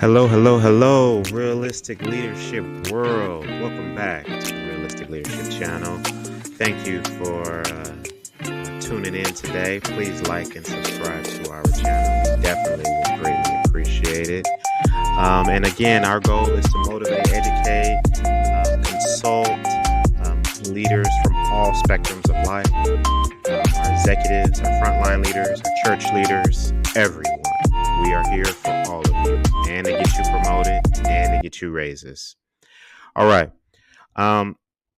Hello, hello, hello, Realistic Leadership World. Welcome back to the Realistic Leadership Channel. Thank you for tuning in today. Please like and subscribe to our channel. We definitely would greatly appreciate it. And again, our goal is to motivate, educate, consult leaders from all spectrums of life, our executives, our frontline leaders, our church leaders, everyone. We are here for all of you, and to get you promoted and to get you raises. All right.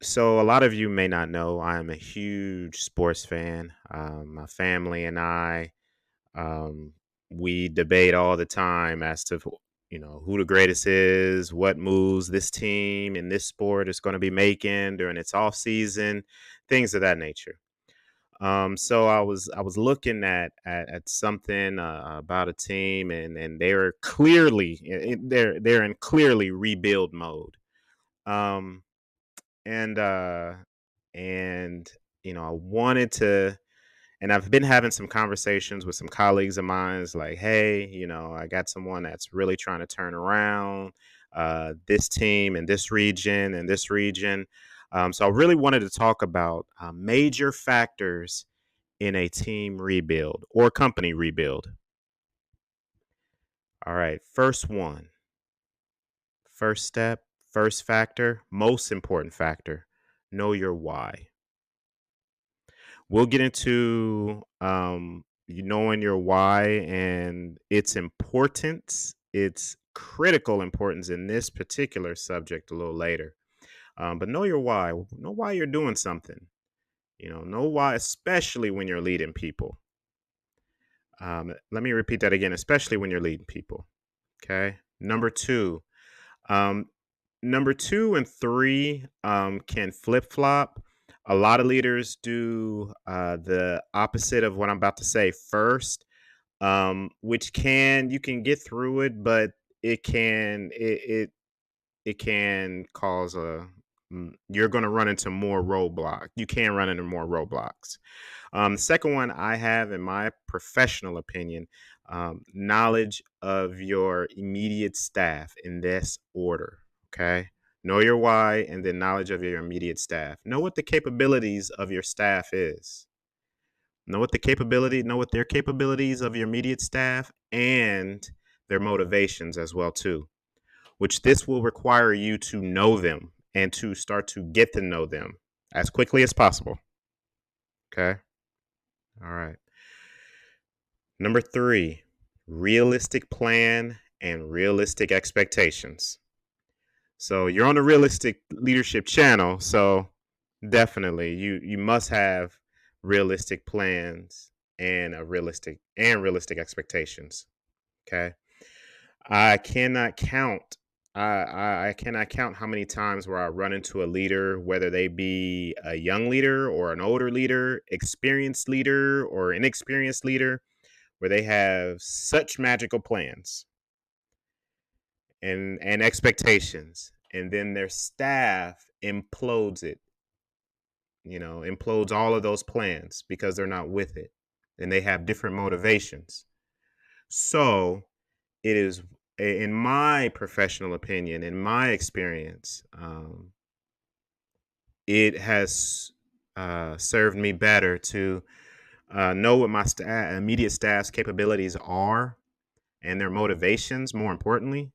So a lot of you may not know I am a huge sports fan. My family and I, we debate all the time as to who the greatest is, what moves this team in this sport is going to be making during its off season, things of that nature. So I was looking at something about a team, and they're clearly they're in clearly rebuild mode. Um, and uh, and I wanted to, and I've been having some conversations with some colleagues of mine. It's like, hey, I got someone that's really trying to turn around this team in this region and this region. So I really wanted to talk about major factors in a team rebuild or company rebuild. All right, first one, first step, first factor, most important factor, know your why. We'll get into you knowing your why and its importance, its critical importance in this particular subject a little later. But know your why. Know why you're doing something. Know why, especially when you're leading people. Let me repeat that again, especially when you're leading people. Okay. Um, Number two and three can flip flop. A lot of leaders do the opposite of what I'm about to say first, which you can get through it, but it can cause you're going to run into more roadblocks. You can run into more roadblocks. The second one I have, in my professional opinion, knowledge of your immediate staff in this order. Okay. Know your why, and then knowledge of your immediate staff. Know what the capabilities of your staff is. Know what their capabilities of your immediate staff and their motivations as well too, which this will require you to know them and to start to get to know them as quickly as possible. Okay. All right. Number three, realistic plan and realistic expectations. So you're on the Realistic Leadership Channel, so definitely you must have realistic plans and realistic expectations. Okay. I cannot count. I cannot count how many times where I run into a leader, whether they be a young leader or an older leader, experienced leader or inexperienced leader, where they have such magical plans and expectations, and then their staff implodes it, implodes all of those plans because they're not with it and they have different motivations. So it is, in my professional opinion, in my experience, it has served me better to know what my immediate staff's capabilities are and their motivations, more importantly,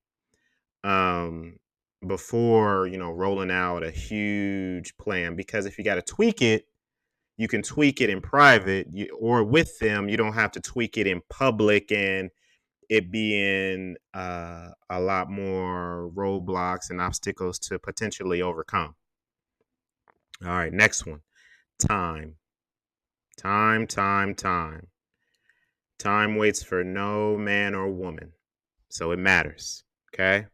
um, before rolling out a huge plan. Because if you got to tweak it, you can tweak it in private, or with them. You don't have to tweak it in public, and it being a lot more roadblocks and obstacles to potentially overcome. All right, next one. Time. Time waits for no man or woman, so it matters. Okay.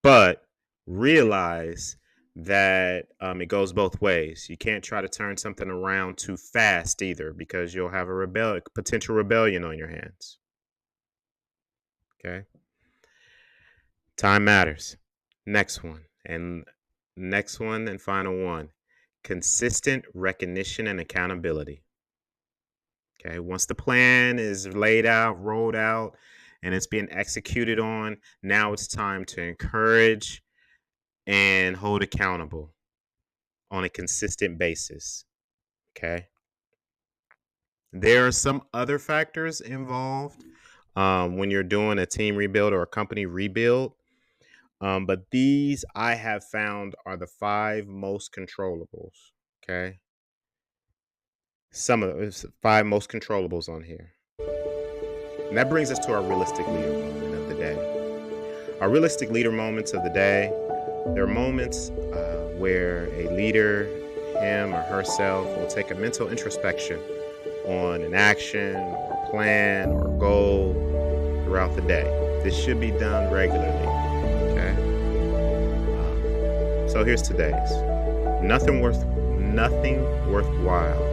But realize that it goes both ways. You can't try to turn something around too fast either, because you'll have a potential rebellion on your hands. Okay. Time matters. Next one and final one. Consistent recognition and accountability. Okay. Once the plan is laid out, rolled out, and it's being executed on. Now it's time to encourage and hold accountable on a consistent basis. Okay. There are some other factors involved when you're doing a team rebuild or a company rebuild. But these I have found are the 5 most controllables. Okay. Some of the 5 most controllables on here. And that brings us to our realistic leader moment of the day. Our realistic leader moments of the day, there are moments where a leader, him or herself, will take a mental introspection on an action or plan or goal throughout the day. This should be done regularly. Okay. So here's today's. Nothing worthwhile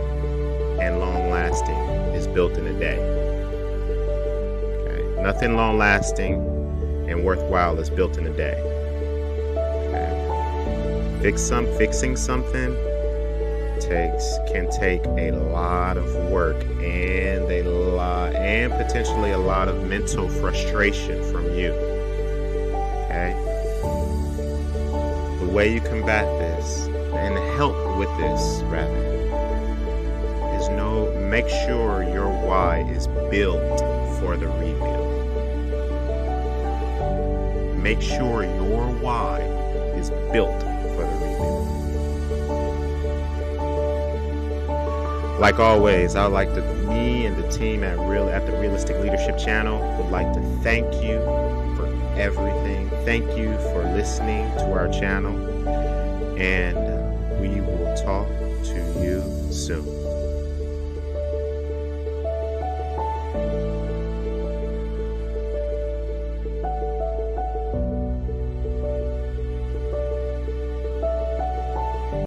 and long lasting is built in a day. Okay. Nothing long lasting and worthwhile is built in a day. Okay. Fixing something can take a lot of work and potentially a lot of mental frustration from you. Okay? The way you combat this and help with this rather is make sure your why is built for the rebuild. Make sure your why is built for the rebuild. Like always, me and the team at the Realistic Leadership Channel would like to thank you for everything. Thank you for listening to our channel, and we will talk to you soon.